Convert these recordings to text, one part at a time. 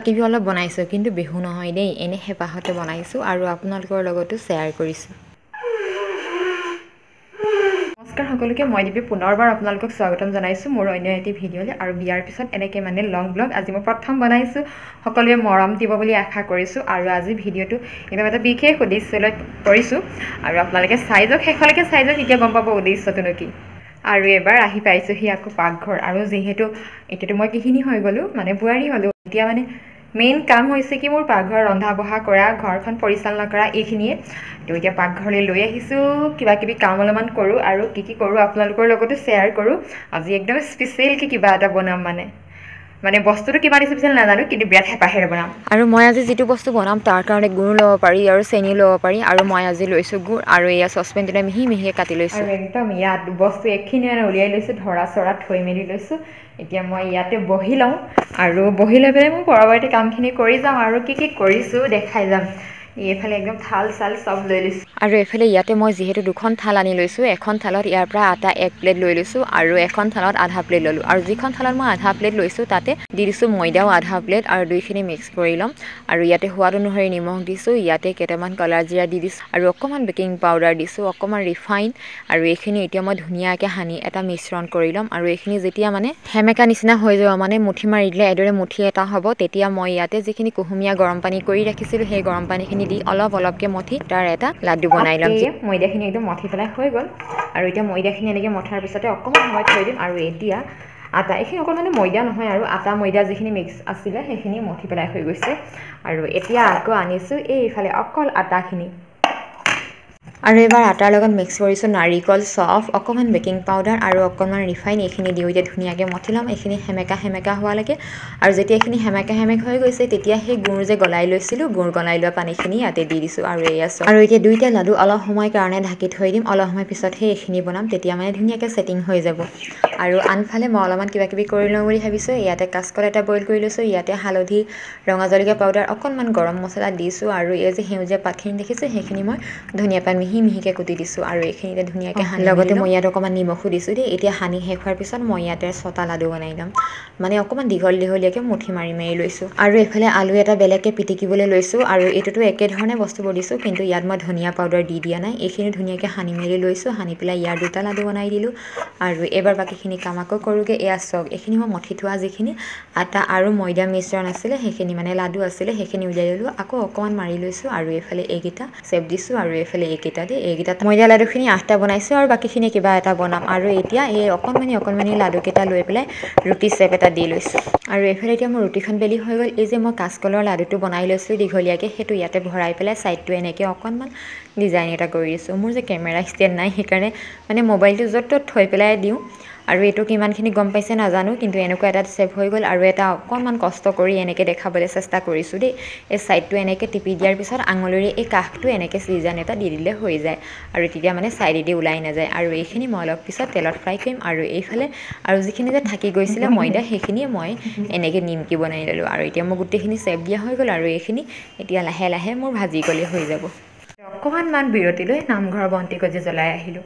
কিবি অলপ বনাইছোঁ, কিন্তু বিহু নহয় দেই, এনেই হেঁপাহতে বনাইছোঁ আৰু আপোনালোকৰ লগতো শ্বেয়াৰ কৰিছোঁ। নমস্কাৰ সকলোকে, মই দিবি পুনৰবাৰ আপোনালোকক স্বাগতম জনাইছোঁ মোৰ অন্য এটি ভিডিঅ'লৈ। আৰু বিয়াৰ পিছত এনেকৈ মানে লং ব্লগ আজি মই প্ৰথম বনাইছোঁ। সকলোৱে মৰম দিব বুলি আশা কৰিছোঁ। আৰু আজি ভিডিঅ'টো একদম এটা বিশেষ উদ্দেশ্যলৈ কৰিছোঁ, আৰু আপোনালোকে চাই যাওক, শেষলৈকে চাই যাওক, তেতিয়া গম পাব উদ্দেশ্যটোনো কি। আৰু এবাৰ আহি পাইছোঁহি আকৌ পাকঘৰ। আৰু যিহেতু এতিয়াতো মই গৃহিণী হৈ গ'লোঁ, মানে বোৱাৰী হ'লোঁ, এতিয়া মানে মেইন কাম হৈছে কি মোৰ পাকঘৰ ৰন্ধা বঢ়া কৰা, ঘৰখন পৰিচালনা কৰা, এইখিনিয়ে। তো এতিয়া পাকঘৰলৈ লৈ আহিছোঁ, কিবা কিবি কাম অলপমান কৰোঁ, আৰু কি কি কৰোঁ আপোনালোকৰ লগতো শ্বেয়াৰ কৰোঁ। আজি একদম স্পেচিয়েলকৈ কিবা এটা বনাম, মানে বস্তুটো কিমান স্পেচিয়েল নাজানো, কিন্তু বিৰাট হেঁপাহেৰে বনাম। আৰু মই আজি যিটো বস্তু বনাম তাৰ কাৰণে গুড় ল'ব পাৰি আৰু চেনিও ল'ব পাৰি। আৰু মই আজি লৈছোঁ গুড়, আৰু এয়া চচপেনটোতে মিহি মিহিকৈ কাটি লৈছোঁ। আৰু একদম ইয়াত বস্তু এইখিনি উলিয়াই লৈছোঁ, ধৰা চৰা থৈ মেলি লৈছোঁ। এতিয়া মই ইয়াতে বহি লওঁ, আৰু বহি লৈ পেলাই মই পৰৱৰ্তী কামখিনি কৰি যাওঁ। আৰু কি কি কৰিছোঁ দেখাই যাম। এইফালে একদম থাল চাল চব লৈ লৈছোঁ। আৰু এইফালে ইয়াতে মই যিহেতু দুখন থাল আনি লৈছোঁ, এখন থালত ইয়াৰ পৰা আটা 1 প্লেট লৈ লৈছোঁ, আৰু এখন থালত আধা প্লেট ল'লোঁ। আৰু যিখন থালত মই আধা প্লেট লৈছোঁ তাতে দি দিছোঁ ময়দাও আধা প্লেট, আৰু দুইখিনি মিক্স কৰি ল'ম। আৰু ইয়াতে সোৱাদ অনুসৰি নিমখ দিছোঁ, ইয়াতে কেইটামান কলাৰ জিৰা দি দিছোঁ, আৰু অকণমান বেকিং পাউডাৰ দিছোঁ, অকণমান ৰিফাইন। আৰু এইখিনি এতিয়া মই ধুনীয়াকৈ সানি এটা মিশ্ৰণ কৰি ল'ম। আৰু এইখিনি যেতিয়া মানে সেমেকা নিচিনা হৈ যাব, মানে মুঠি মাৰি দিলে এদৰে মুঠি এটা হ'ব, তেতিয়া মই ইয়াতে যিখিনি কুহুমীয়া গৰম পানী কৰি ৰাখিছিলোঁ সেই গৰম পানীখিনি দি অলপ অলপকৈ মঠি তাৰ এটা লাডু বনাই ল'ম। ময়দাখিনি একদম মঠি পেলাই হৈ গ'ল। আৰু এতিয়া ময়দাখিনি এনেকৈ মঠাৰ পিছতে অকণমান সময় থৈ দিম। আৰু এতিয়া আটা, এইখিনি অকল মানে ময়দা নহয়, আৰু আটা ময়দা যিখিনি মিক্স আছিলে সেইখিনি মঠি পেলাই হৈ গৈছে। আৰু এতিয়া আকৌ আনিছোঁ এইফালে অকল আটাখিনি, আৰু এইবাৰ আটাৰ লগত মিক্স কৰিছোঁ নাৰিকল, চফ, অকণমান বেকিং পাউডাৰ আৰু অকণমান ৰিফাইন। এইখিনি দিওঁ এতিয়া ধুনীয়াকৈ মঠি ল'ম, এইখিনি সেমেকা সেমেকা হোৱালৈকে। আৰু যেতিয়া এইখিনি সেমেকা সেমেকা হৈ গৈছে, তেতিয়া সেই গুড় যে গলাই লৈছিলোঁ, গুড় গলাই লোৱা পানীখিনি ইয়াতে দি দিছোঁ। আৰু এয়া চব, আৰু এতিয়া দুইটা লাডু অলপ সময় কাৰণে ঢাকি থৈ দিম। অলপ সময় পিছতহে এইখিনি বনাম, তেতিয়া মানে ধুনীয়াকৈ ছেটিং হৈ যাব। আৰু আনফালে মই অলপমান কিবা কিবি কৰি লওঁ বুলি ভাবিছোঁ। ইয়াতে কাচকল এটা বইল কৰি লৈছোঁ, ইয়াতে হালধি, ৰঙা জলকীয়া পাউডাৰ, অকণমান গৰম মছলা দিছোঁ। আৰু এই যে সেউজীয়া পাতখিনি দেখিছোঁ, সেইখিনি মই ধনিয়া পাত মিহি মিহিকৈ কুটি দিছোঁ। আৰু এইখিনিতে ধুনীয়াকৈ সানি, লগতে মই ইয়াত অকণমান নিমখো দিছোঁ দেই। এতিয়া সানি শেষ হোৱাৰ পিছত মই ইয়াতে 6টা লাডু বনাই ল'ম, মানে অকণমান দীঘল দীঘলীয়াকৈ মুঠি মাৰি মাৰি লৈছোঁ। আৰু এইফালে আলু এটা বেলেগকৈ পিটিকিবলৈ লৈছোঁ। আৰু এইটোতো একেধৰণে বস্তুবোৰ দিছোঁ, কিন্তু ইয়াত মই ধনিয়া পাউডাৰ দি দিয়া নাই। এইখিনি ধুনীয়াকৈ সানি মেলি লৈছোঁ, সানি পেলাই ইয়াৰ 2টা লাডু বনাই দিলোঁ। আৰু এইবাৰ বাকীখিনি কাম আকৌ কৰোঁগৈ। এয়া চক, এইখিনি মই মঠি থোৱা যিখিনি আটা আৰু ময়দা মিশ্ৰণ আছিলে, সেইখিনি মানে লাডু আছিলে, সেইখিনি উলিয়াই ল'লোঁ, আকৌ অকণমান মাৰি লৈছোঁ। আৰু এইফালে এইকেইটা চেপ দিছোঁ, আৰু এইফালে এইকেইটা দি এইকেইটাত ময়দা লাডুখিনি 8টা বনাইছোঁ, আৰু বাকীখিনি কিবা এটা বনাম। আৰু এতিয়া এই অকণমানি লাডুকেইটা লৈ পেলাই ৰুটি চেপ এটা দি লৈছোঁ। আৰু এইফালে এতিয়া মোৰ ৰুটিখন বেলি হৈ গ'ল। এই যে মই কাচকলৰ লাডুটো বনাই লৈছোঁ দীঘলীয়াকৈ, সেইটো ইয়াতে ভৰাই পেলাই ছাইডটো এনেকৈ অকণমান ডিজাইন এটা কৰি দিছোঁ। মোৰ যে কেমেৰা ষ্টেণ্ড নাই, সেইকাৰণে মানে মোবাইলটো য'ত ত'ত থৈ পেলাই দিওঁ। আৰু এইটো কিমানখিনি গম পাইছে নাজানো, কিন্তু এনেকুৱা এটা চেপ হৈ গ'ল। আৰু এটা অকণমান কষ্ট কৰি এনেকৈ দেখাবলৈ চেষ্টা কৰিছোঁ দেই। এই ছাইডটো এনেকৈ টিপি দিয়াৰ পিছত আঙুলিৰে এই কাষটো এনেকৈ ডিজাইন এটা দি দিলে হৈ যায়, আৰু তেতিয়া মানে ছাইডেদি ওলাই নাযায়। আৰু এইখিনি মই অলপ পিছত তেলত ফ্ৰাই কৰিম। আৰু এইফালে আৰু যিখিনি যে থাকি গৈছিলে ময়দা, সেইখিনিয়ে মই এনেকৈ নিমকি বনাই ল'লোঁ। আৰু এতিয়া মোৰ গোটেইখিনি চেপ দিয়া হৈ গ'ল। আৰু এইখিনি এতিয়া লাহে লাহে মোৰ ভাজি গ'লে হৈ যাব। অকণমান বিৰতি লৈ নামঘৰৰ বন্তি গজি জ্বলাই আহিলোঁ।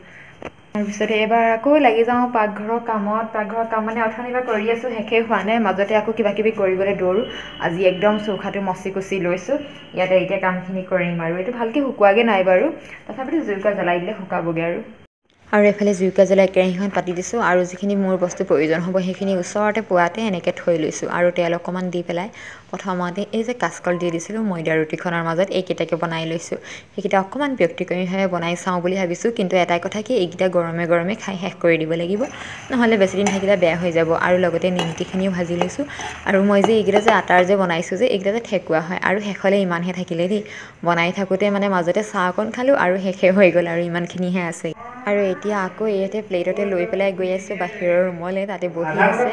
তাৰপিছতে এবাৰ আকৌ লাগি যাওঁ পাকঘৰৰ কামত। পাকঘৰৰ কাম মানে অথনিবাৰ কৰি আছোঁ, শেষেই হোৱা নাই, মাজতে আকৌ কিবা কিবি কৰিবলৈ দৌৰোঁ। আজি একদম চৌকাটো মচি কুচি লৈছোঁ, ইয়াতে এতিয়া কামখিনি কৰিম। আৰু এইটো ভালকৈ শুকুৱাগৈ নাই বাৰু, তথাপিতো জুইকুৰা জ্বলাই দিলে শুকাবগৈ। আৰু এইফালে জুইকুৰা জ্বলাই কেৰাহীখন পাতি দিছোঁ, আৰু যিখিনি মোৰ বস্তু প্ৰয়োজন হ'ব সেইখিনি ওচৰতে পোৱাতে এনেকৈ থৈ লৈছোঁ। আৰু তেল অকণমান দি পেলাই প্ৰথমতে এই যে কাচকল দি দিছিলোঁ ময়দা ৰুটিখনৰ মাজত, এইকেইটাকে বনাই লৈছোঁ। সেইকেইটা অকণমান ব্যক্তিক্ৰমীভাৱে বনাই চাওঁ বুলি ভাবিছোঁ, কিন্তু এটাই কথা কি, এইকেইটা গৰমে গৰমে খাই শেষ কৰি দিব লাগিব, নহ'লে বেছিদিন থাকিলে বেয়া হৈ যাব। আৰু লগতে নিমকিখিনিও ভাজি লৈছোঁ। আৰু মই যে এইকেইটা যে আটাৰ যে বনাইছোঁ যে, এইকেইটা যে ঠেকুৱা হয়। আৰু শেষলৈ ইমানহে থাকিলে দেই, বনাই থাকোঁতে মানে মাজতে চাহ অকণ খালোঁ, আৰু শেষে হৈ গ'ল, আৰু ইমানখিনিহে আছে। আৰু এতিয়া আকৌ ইয়াতে প্লেটতে লৈ পেলাই গৈ আছোঁ বাহিৰৰ ৰুমলৈ, তাতে বহি আছে।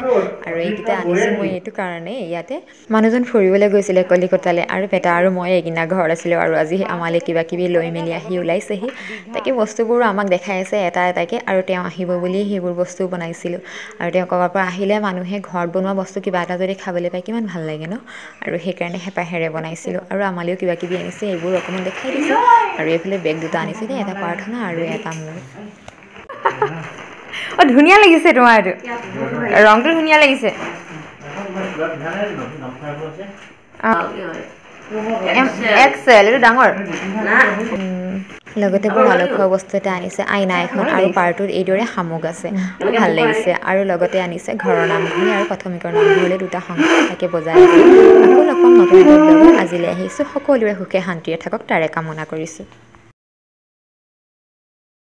আৰু এইকেইটা আনিছোঁ মই এইটো কাৰণে, ইয়াতে মানুহজন ফুৰিবলৈ গৈছিলে কলিকতালৈ, আৰু পেটা আৰু মই এইদিনা ঘৰত আছিলোঁ। আৰু আজি আমালৈ কিবা কিবি লৈ মেলি আহি ওলাইছেহি, তাকে বস্তুবোৰো আমাক দেখাই আছে এটা এটাকৈ। আৰু তেওঁ আহিব বুলি সেইবোৰ বস্তু বনাইছিলোঁ। আৰু তেওঁ ক'ৰবাৰ পৰা আহিলে মানুহে ঘৰত বনোৱা বস্তু কিবা এটা যদি খাবলৈ পায় কিমান ভাল লাগে ন। আৰু সেইকাৰণে হেঁপাহেৰে বনাইছিলোঁ। আৰু আমালৈও কিবা কিবি আনিছে, এইবোৰ অকণমান দেখাই দিছোঁ। আৰু এইফালে বেগ 2টা আনিছে দেই, এটা প্ৰাৰ্থনা আৰু এটা মোৰ। অঁ ধুনীয়া লাগিছে তোমাৰ, এইটো ৰংটো ধুনীয়া লাগিছে। এক্সেল এইটো ডাঙৰ লগতে বৰ ভাল খোৱা বস্তু এটা আনিছে আইনা এখন আৰু পাৰটোত এইদৰে শামুক আছে ভাল লাগিছে আৰু লগতে আনিছে ঘৰৰ নামঘৰলৈ আৰু প্ৰাথমিকৰ নামঘৰলৈ দুটা শংখ তাকে বজাই আছে আকৌ লগ পাম নতুন এটা ব্লগত আজিলৈ আহিছোঁ সকলোৰে সুখে শান্তিৰে থাকক তাৰে কামনা কৰিছোঁ